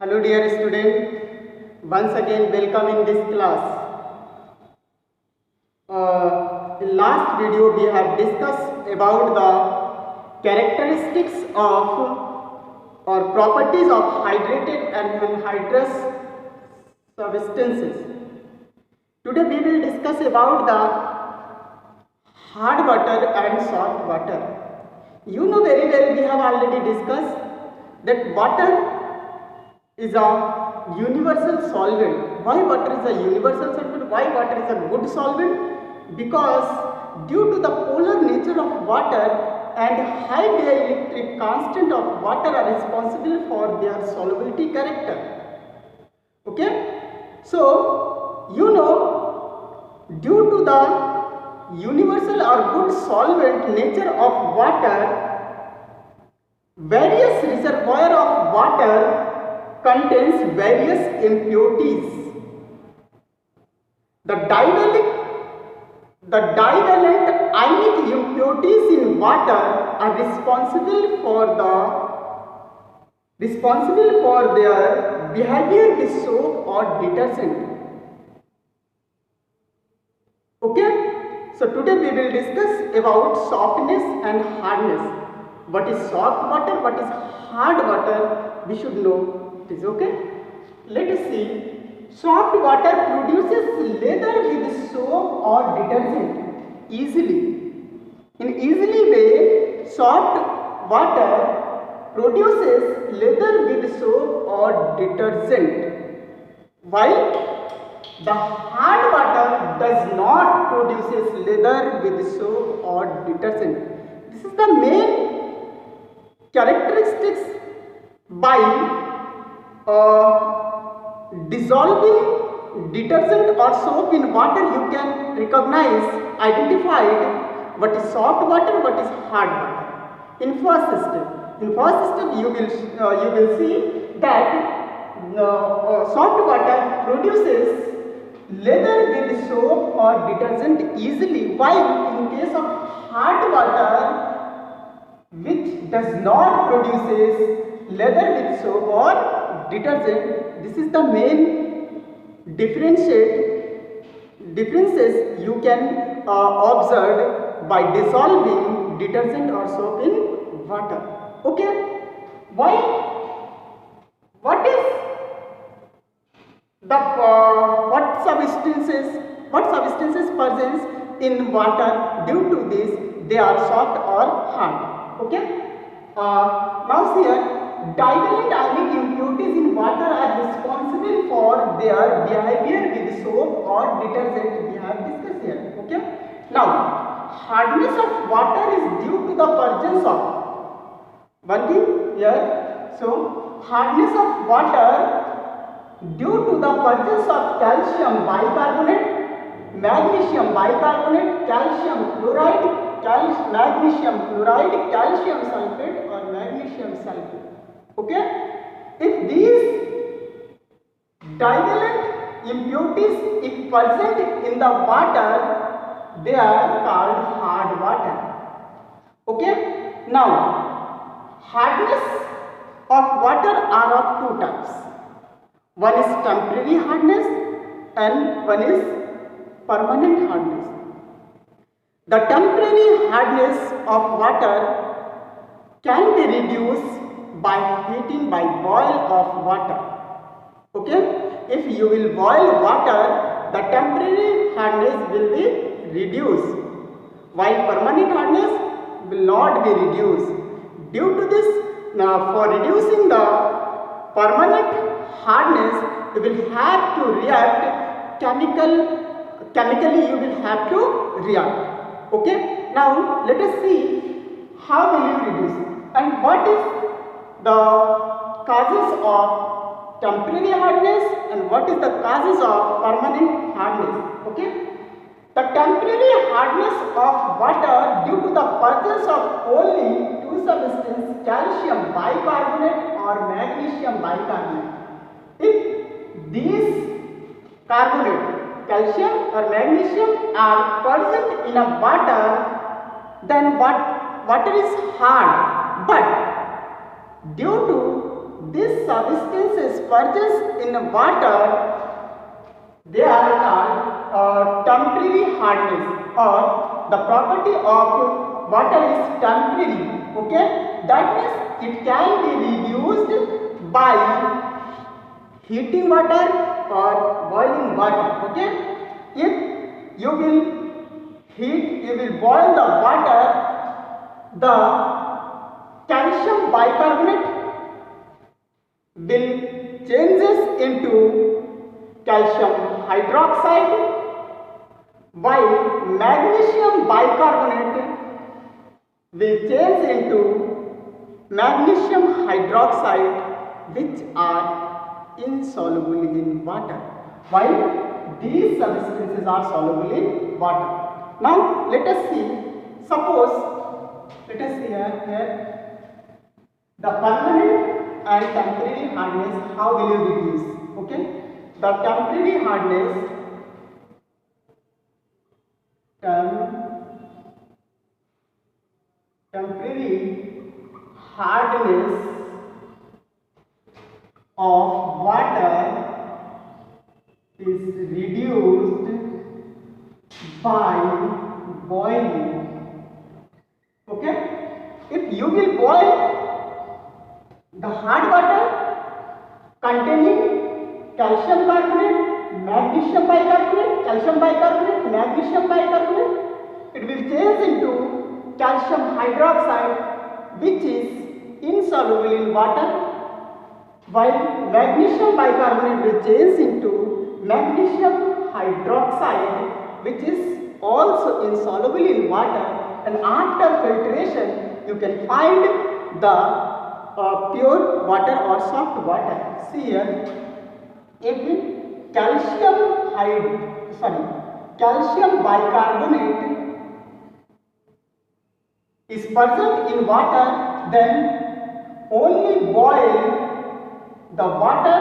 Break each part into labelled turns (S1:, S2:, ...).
S1: Hello dear student, once again welcome in this class. In last video we have discussed about the characteristics of or properties of hydrated and anhydrous substances. Today we will discuss about the hard water and soft water. You know very well, we have already discussed that water is a universal solvent. Why water is a universal solvent? Why water is a good solvent? Because due to the polar nature of water and high dielectric constant of water are responsible for their solubility character. Okay? So, you know, due to the universal or good solvent nature of water, various reservoir of water contains various impurities. The divalent ionic impurities in water are responsible for their behavior with soap or detergent. Okay? So today we will discuss about softness and hardness. What is soft water? What is hard water? We should know. It is okay. Let us see. Soft water produces leather with soap or detergent easily. In easily way, soft water produces leather with soap or detergent, while the hard water does not produces leather with soap or detergent. This is the main characteristics by dissolving detergent or soap in water. You can identify what is soft water, what is hard water. In first step, you will see that soft water produces leather with soap or detergent easily, while in case of hard water, which does not produces leather with soap or detergent. This is the main differences you can observe by dissolving detergent or soap in water. Okay? Why? What is the what substances present in water? Due to this, they are soft or hard. Okay? Now here, divalent ionic impurities in water are responsible for their behavior with soap or detergent. We have discussed here. Okay? Now, hardness of water is due to the presence of one thing here. So, hardness of water due to the presence of calcium bicarbonate, magnesium bicarbonate, calcium chloride, magnesium chloride, calcium sulfate or magnesium sulfate. Okay? If these divalent impurities if present in the water, they are called hard water. Okay? Now, hardness of water are of two types. One is temporary hardness and one is permanent hardness. The temporary hardness of water can be reduced by heating, by boil of water. Okay? If you will boil water, the temporary hardness will be reduced, while permanent hardness will not be reduced. Due to this, for reducing the permanent hardness, you will have to react chemically you will have to react. Okay? Now let us see how will you reduce it and what is the causes of temporary hardness and what is the causes of permanent hardness. Okay? The temporary hardness of water due to the presence of only two substances, calcium bicarbonate or magnesium bicarbonate. If these carbonate, calcium or magnesium are present in a water, then water is hard, but due to these substances purges in water, they are called temporary hardness, or the property of water is temporary. Okay, that means it can be reduced by heating water or boiling water. Okay, if you will boil the water, the calcium bicarbonate will changes into calcium hydroxide, while magnesium bicarbonate will change into magnesium hydroxide, which are insoluble in water, while these substances are soluble in water. Now let us see, suppose, let us see here the permanent and temporary hardness, how will you reduce? Okay, the temporary hardness, temporary hardness of water is reduced by boiling. Okay, if you will boil the hard water containing calcium carbonate, magnesium bicarbonate, calcium bicarbonate, magnesium bicarbonate, it will change into calcium hydroxide, which is insoluble in water, while magnesium bicarbonate will change into magnesium hydroxide, which is also insoluble in water, and after filtration you can find the pure water or soft water. See here, if calcium bicarbonate is present in water, then only boil the water,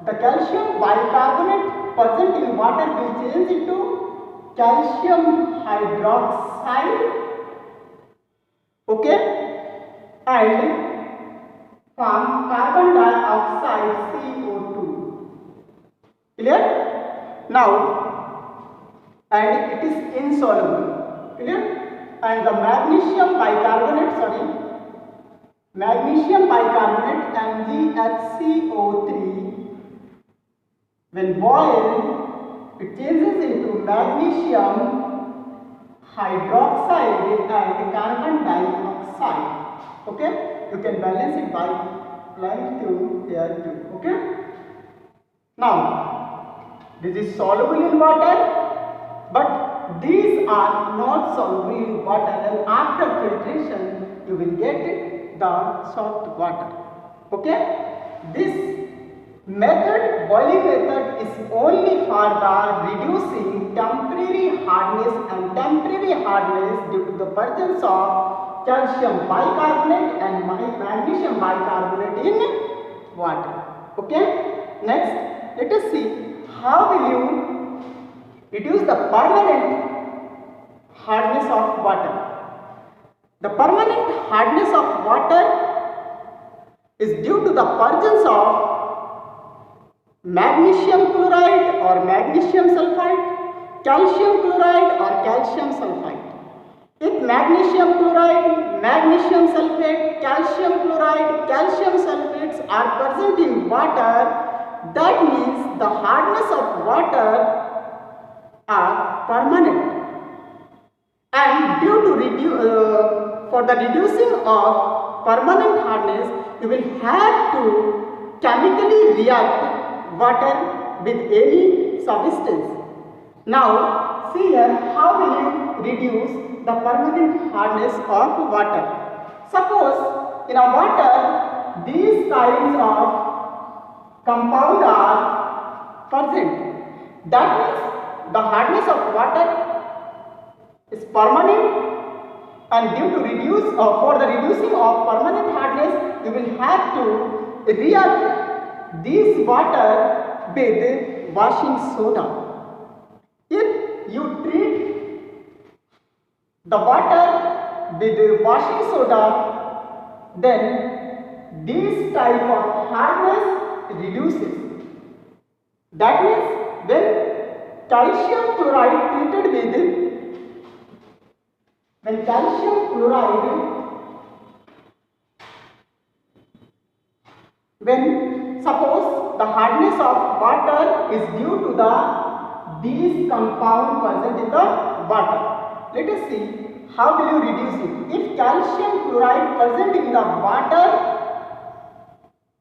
S1: the calcium bicarbonate present in water will change into calcium hydroxide, okay, and form carbon dioxide CO2. Clear? Now, and it is insoluble. Clear? And the magnesium bicarbonate MgHCO3, when boiled, it changes into magnesium hydroxide and carbon dioxide. Okay? You can balance it by applying through here too. Okay? Now, this is soluble in water, but these are not soluble in water, and after filtration you will get the soft water. Okay? This method, boiling method, is only for the reducing temporary hardness and temporary hardness due to the presence of calcium bicarbonate and magnesium bicarbonate in water. Okay? Next, let us see how will you reduce the permanent hardness of water. The permanent hardness of water is due to the presence of magnesium chloride or magnesium sulfide, calcium chloride or calcium sulfide. If magnesium chloride, magnesium sulfate, calcium chloride, calcium sulfates are present in water, that means the hardness of water are permanent. And due to for the reducing of permanent hardness, you will have to chemically react water with any substance. Now, see here how will you reduce the permanent hardness of water. Suppose in a water these kinds of compound are present. That means the hardness of water is permanent, and due to for the reducing of permanent hardness, you will have to react this water with washing soda. If you treat the water with washing soda, then this type of hardness reduces. That means when calcium chloride treated with, when calcium chloride, when suppose the hardness of water is due to the these compound present in the water. Let us see how will you reduce it. If calcium chloride present in the water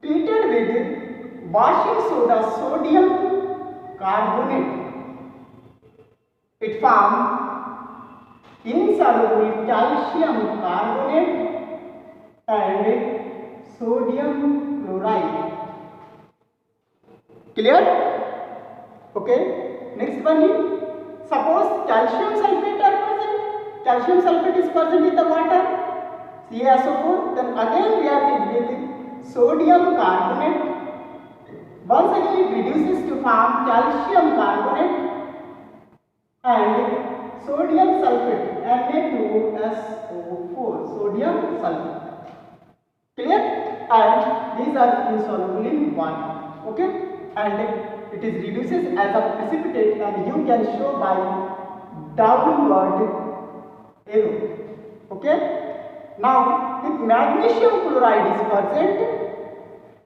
S1: treated with washing soda sodium carbonate, it forms insoluble calcium carbonate and sodium chloride. Clear? Okay. Next one is, suppose calcium sulfate are present. Calcium sulfate is present in the water, CaSO4. Then again reacted with sodium carbonate. Once again it reduces to form calcium carbonate and sodium sulfate, Na2SO4, sodium sulfate. Clear? And these are insoluble in water. Okay? And it is reduces as a precipitate, and you can show by downward arrow. Okay? Now, if magnesium chloride is present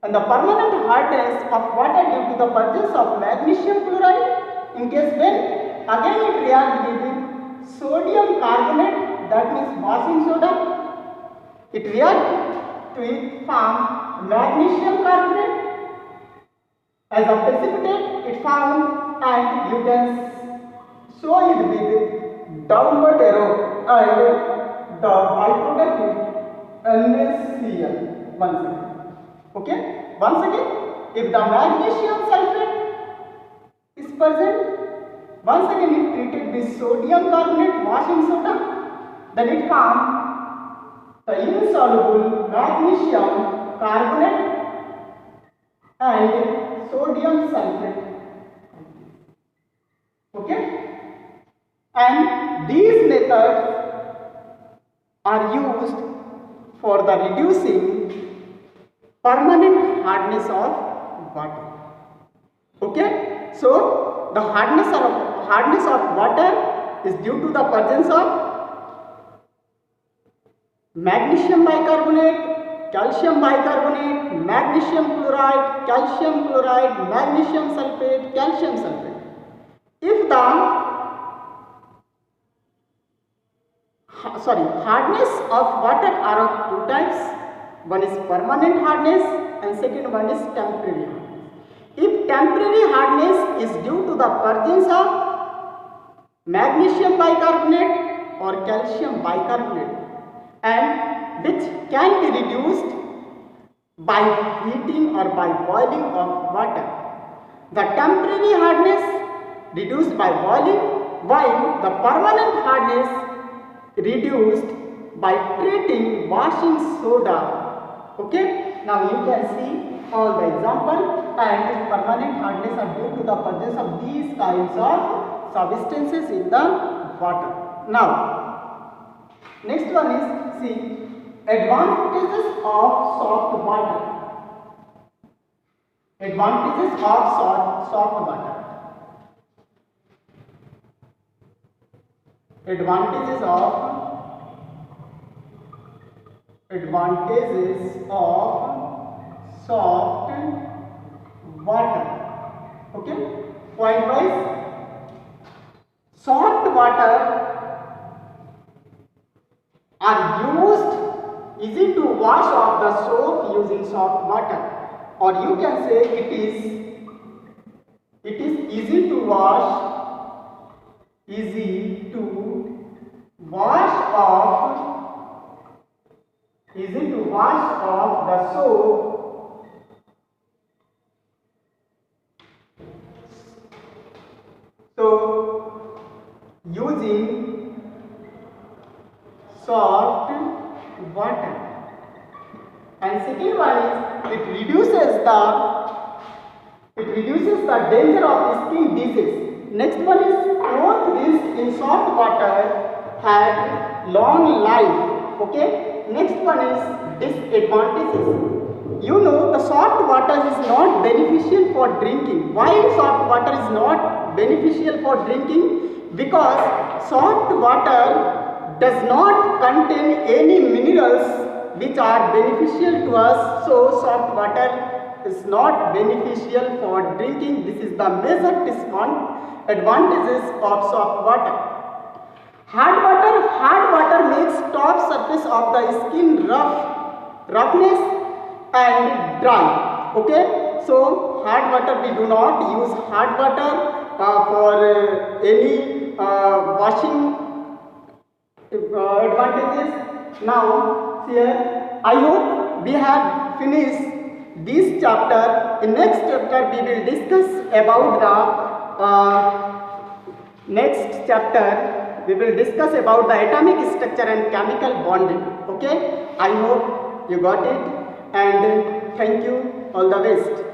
S1: and the permanent hardness of water due to the presence of magnesium chloride, in case when again it reacts with sodium carbonate, that means washing soda, it reacts to it form magnesium carbonate. As a precipitate, it found, and you can show it with downward arrow, and the byproduct is NaCl once again. Okay? Once again, if the magnesium sulfate is present, once again it treated with sodium carbonate washing soda, then it forms the insoluble magnesium carbonate and sodium sulfate. Okay? And these methods are used for the reducing permanent hardness of water. Okay? So the hardness of water is due to the presence of magnesium bicarbonate, calcium bicarbonate, magnesium chloride, calcium chloride, magnesium sulfate, calcium sulfate. If the hardness of water are of two types, one is permanent hardness and second one is temporary hardness. If temporary hardness is due to the presence of magnesium bicarbonate or calcium bicarbonate, and which can be reduced by heating or by boiling of water. The temporary hardness reduced by boiling, while the permanent hardness reduced by treating washing soda. Okay? Now you can see all the example, and permanent hardness are due to the presence of these kinds of substances in the water. Now, next one is, see, advantages of soft water. Advantages of soft water. Advantages of soft water. Okay? Point wise, soft water are used easy to wash off the soap using soft water, or you can say it is easy to wash off the soap using soft water. And second one is it reduces the danger of skin disease. Next one is cloth risk in soft water had long life. Okay. Next one is disadvantages. you know the salt water is not beneficial for drinking. Why salt water is not beneficial for drinking? Because salt water does not contain any minerals which are beneficial to us, so salt water is not beneficial for drinking. This is the major advantages of salt water. Hard water makes top surface of the skin roughness and dry. Okay, so hard water, we do not use hard water for any washing advantages. Now here I hope we have finished this chapter. In next chapter we will discuss about the next chapter we will discuss about the atomic structure and chemical bonding. Okay, I hope you got it, and thank you, all the best.